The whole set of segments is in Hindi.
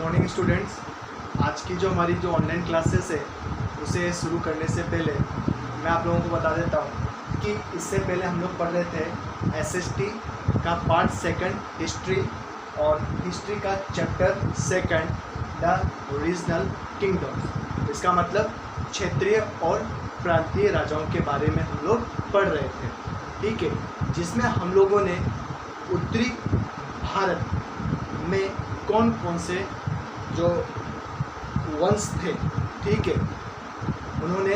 Morning students. आज की जो हमारी जो ऑनलाइन क्लासेस है उसे शुरू करने से पहले मैं आप लोगों को बता देता हूँ कि इससे पहले हम लोग पढ़ रहे थे एसएसटी का पार्ट सेकंड हिस्ट्री और हिस्ट्री का chapter second the regional kingdoms. इसका मतलब क्षेत्रीय और प्रांतीय राजाओं के बारे में हम लोग पढ़ रहे थे, ठीक है, जिसमें हम लोगों ने उत्तरी भारत में कौन कौन से जो वंश थे, ठीक है, उन्होंने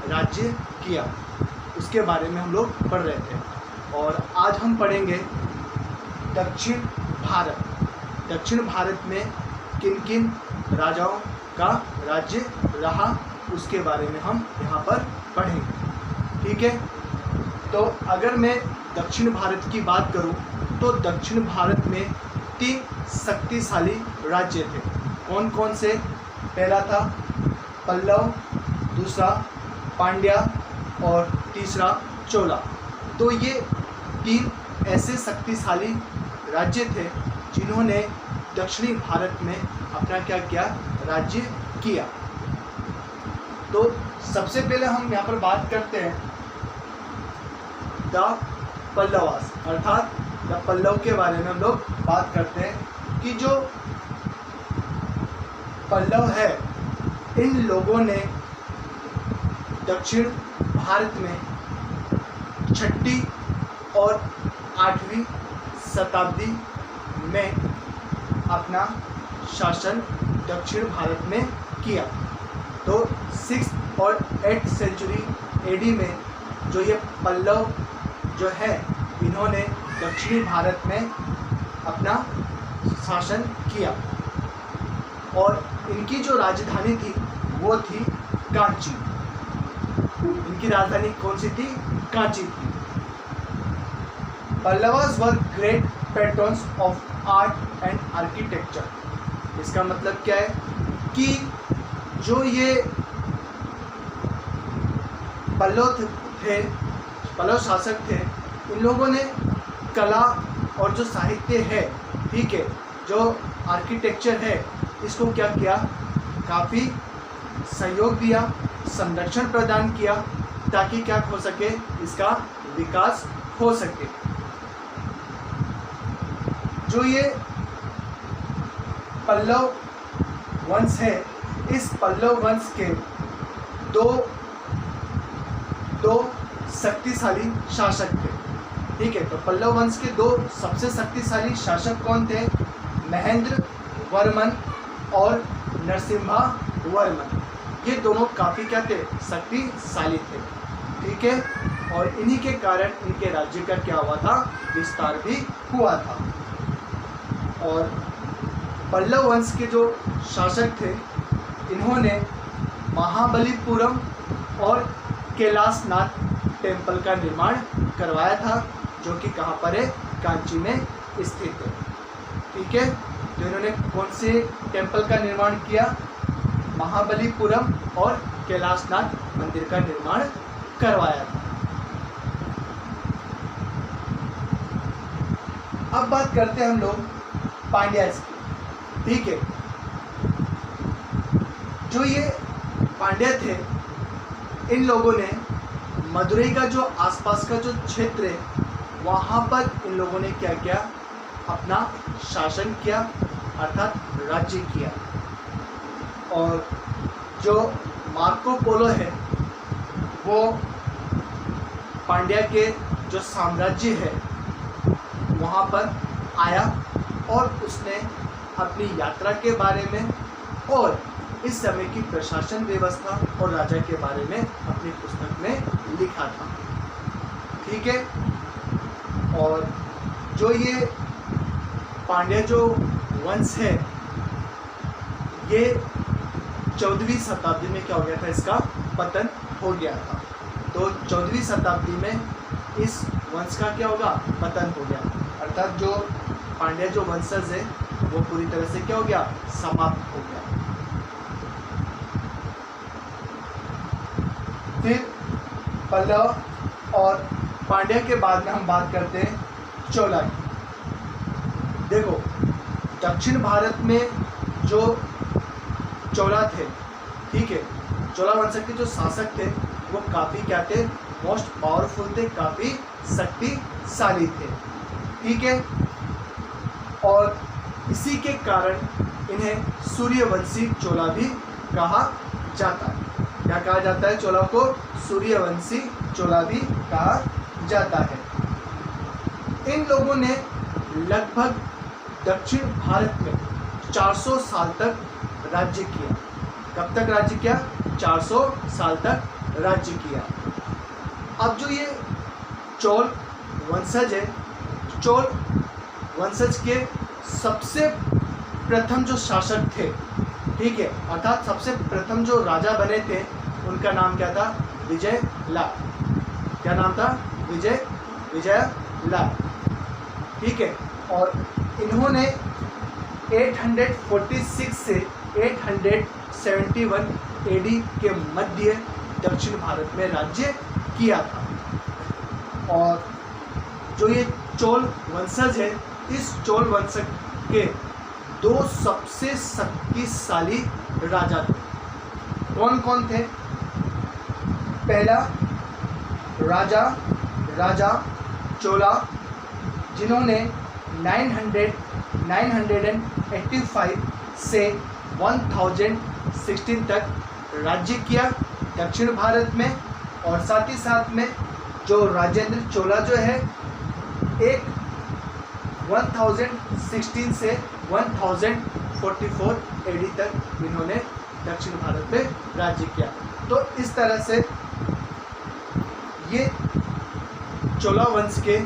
राज्य किया उसके बारे में हम लोग पढ़ रहे थे। और आज हम पढ़ेंगे दक्षिण भारत। दक्षिण भारत में किन किन राजाओं का राज्य रहा उसके बारे में हम यहाँ पर पढ़ेंगे, ठीक है। तो अगर मैं दक्षिण भारत की बात करूँ तो दक्षिण भारत में 3 शक्तिशाली राज्य थे। कौन कौन से? पहला था पल्लव, दूसरा पांड्या और तीसरा चोला। तो ये 3 ऐसे शक्तिशाली राज्य थे जिन्होंने दक्षिणी भारत में अपना क्या किया? राज्य किया। तो सबसे पहले हम यहाँ पर बात करते हैं द पल्लवास, अर्थात द पल्लव के बारे में हम लोग बात करते हैं कि जो पल्लव है इन लोगों ने दक्षिण भारत में 6ठी और 8वीं शताब्दी में अपना शासन दक्षिण भारत में किया। तो 6th और 8th सेंचुरी एडी में जो ये पल्लव जो है इन्होंने दक्षिणी भारत में अपना शासन किया और इनकी जो राजधानी थी वो थी कांची। इनकी राजधानी कौन सी थी? कांची थी। Pallavas were great patrons of art and architecture. इसका मतलब क्या है कि जो ये पल्लव थे, पल्लव शासक थे, इन लोगों ने कला और जो साहित्य है, ठीक है, जो आर्किटेक्चर है, इसको क्या किया? काफ़ी सहयोग दिया, संरक्षण प्रदान किया ताकि क्या हो सके? इसका विकास हो सके। जो ये पल्लव वंश है, इस पल्लव वंश के दो शक्तिशाली शासक थे, ठीक है। तो पल्लव वंश के 2 सबसे शक्तिशाली शासक कौन थे? महेंद्र वर्मन और नरसिम्हा वर्मन। ये दोनों काफ़ी क्या थे? शक्तिशाली थे, ठीक है। और इन्हीं के कारण इनके राज्य का क्या हुआ था? विस्तार भी हुआ था। और पल्लव वंश के जो शासक थे इन्होंने महाबलीपुरम और कैलाशनाथ टेम्पल का निर्माण करवाया था, जो कि कहाँ पर है? कांची में स्थित है, ठीक है। तो इन्होंने कौन से टेम्पल का निर्माण किया? महाबलीपुरम और कैलाशनाथ मंदिर का निर्माण करवाया था। अब बात करते हैं हम लोग पांड्यास की, ठीक है। जो ये पांड्या थे इन लोगों ने मदुरई का जो आसपास का जो क्षेत्र है वहाँ पर इन लोगों ने क्या किया? अपना शासन किया, अर्थात राज्य किया। और जो मार्को पोलो है वो पांड्या के जो साम्राज्य है वहाँ पर आया और उसने अपनी यात्रा के बारे में और इस समय की प्रशासन व्यवस्था और राजा के बारे में अपनी पुस्तक में लिखा था, ठीक है। और जो ये पांड्या जो वंश है ये 14वीं शताब्दी में क्या हो गया था? इसका पतन हो गया था। तो 14वीं शताब्दी में इस वंश का क्या होगा? पतन हो गया, अर्थात जो पांड्या जो वंशज है वो पूरी तरह से क्या हो गया? समाप्त हो गया। फिर पल्लव और पांड्या के बाद में हम बात करते हैं चोला की। देखो, दक्षिण भारत में जो चोला थे, ठीक है, चोला वंश के जो शासक थे वो काफ़ी क्या थे, मोस्ट पावरफुल थे, काफ़ी शक्तिशाली थे, ठीक है। और इसी के कारण इन्हें सूर्यवंशी चोला भी कहा जाता है। क्या कहा जाता है? चोला को सूर्यवंशी चोला भी कहा जाता है। इन लोगों ने लगभग दक्षिण भारत में 400 साल तक राज्य किया। कब तक राज्य किया? 400 साल तक राज्य किया। अब जो ये चोल वंशज है, चोल वंशज के सबसे प्रथम जो शासक थे, ठीक है, अर्थात सबसे प्रथम जो राजा बने थे, उनका नाम क्या था? विजयलाल। क्या नाम था? विजयलाल, ठीक है। और इन्होंने 846 से 871 एडी के मध्य दक्षिण भारत में राज्य किया था। और जो ये चोल वंशज है, इस चोल वंश के 2 सबसे शक्तिशाली राजा थे। कौन कौन थे? पहला राजा चोला, जिन्होंने 985 से 1016 तक राज्य किया दक्षिण भारत में। और साथ ही साथ में जो राजेंद्र चोला जो है, एक 1016 से 1044 एडी तक इन्होंने दक्षिण भारत में राज्य किया। तो इस तरह से ये चोला वंश के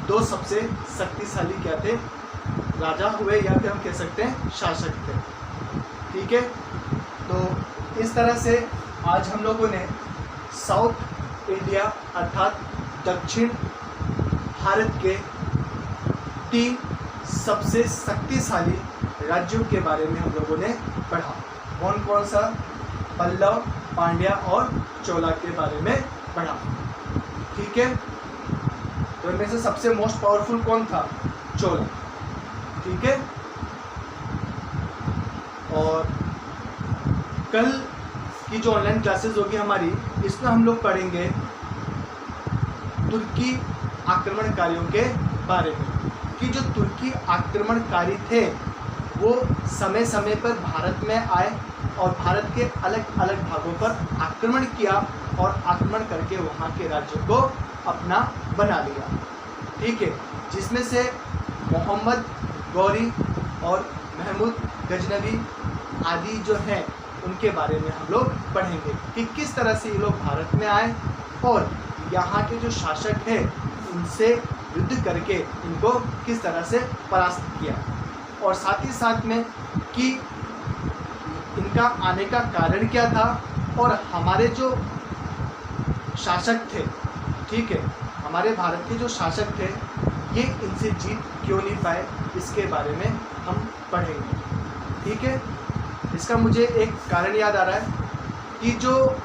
2 सबसे शक्तिशाली क्या थे? राजा हुए, या फिर हम कह सकते हैं शासक थे, ठीक है। तो इस तरह से आज हम लोगों ने साउथ इंडिया अर्थात दक्षिण भारत के 3 सबसे शक्तिशाली राज्यों के बारे में हम लोगों ने पढ़ा। कौन कौन सा? पल्लव, पांड्या और चोला के बारे में पढ़ा, ठीक है। तो इनमें से सबसे मोस्ट पावरफुल कौन था? चोला, ठीक है। और कल की जो ऑनलाइन क्लासेस होगी हमारी, इसमें हम लोग पढ़ेंगे तुर्की आक्रमणकारियों के बारे में, कि जो तुर्की आक्रमणकारी थे वो समय समय पर भारत में आए और भारत के अलग अलग भागों पर आक्रमण किया और आक्रमण करके वहाँ के राज्यों को अपना बना लिया, ठीक है। जिसमें से मोहम्मद गौरी और महमूद गजनवी आदि जो हैं, उनके बारे में हम लोग पढ़ेंगे कि किस तरह से ये लोग भारत में आए और यहाँ के जो शासक हैं उनसे युद्ध करके इनको किस तरह से परास्त किया। और साथ ही साथ में कि इनका आने का कारण क्या था और हमारे जो शासक थे, ठीक है, हमारे भारत के जो शासक थे ये इनसे जीत क्यों नहीं पाए, इसके बारे में हम पढ़ेंगे, ठीक है। इसका मुझे एक कारण याद आ रहा है कि जो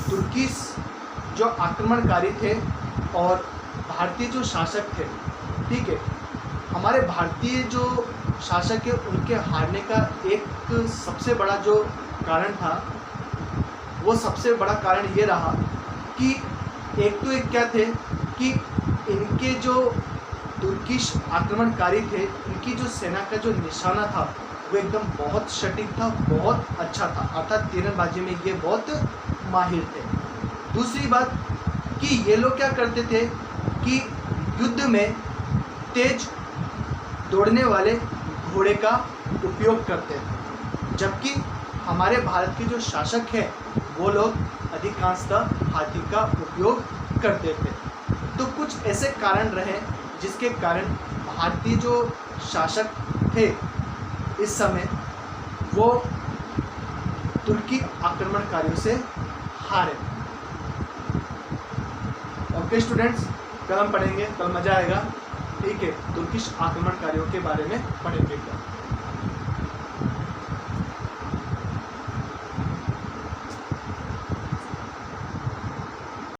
तुर्की जो आक्रमणकारी थे और भारतीय जो शासक थे, ठीक है, हमारे भारतीय जो शासक है उनके हारने का एक सबसे बड़ा जो कारण था, वो सबसे बड़ा कारण ये रहा कि एक क्या थे कि इनके जो तुर्किश आक्रमणकारी थे, इनकी जो सेना का जो निशाना था वो एकदम बहुत सटीक था, बहुत अच्छा था, अर्थात तीरंदाजी में ये बहुत माहिर थे। दूसरी बात कि ये लोग क्या करते थे कि युद्ध में तेज दौड़ने वाले घोड़े का उपयोग करते थे, जबकि हमारे भारत के जो शासक हैं वो लोग अधिकांशतः हाथी का उपयोग करते थे। तो कुछ ऐसे कारण रहे जिसके कारण भारतीय जो शासक थे इस समय वो तुर्की आक्रमणकारियों से हारे। ओके स्टूडेंट्स, कल हम पढ़ेंगे, कल मज़ा आएगा, ठीक है। तुर्किश आक्रमणकारियों के बारे में पढ़ेंगे कल।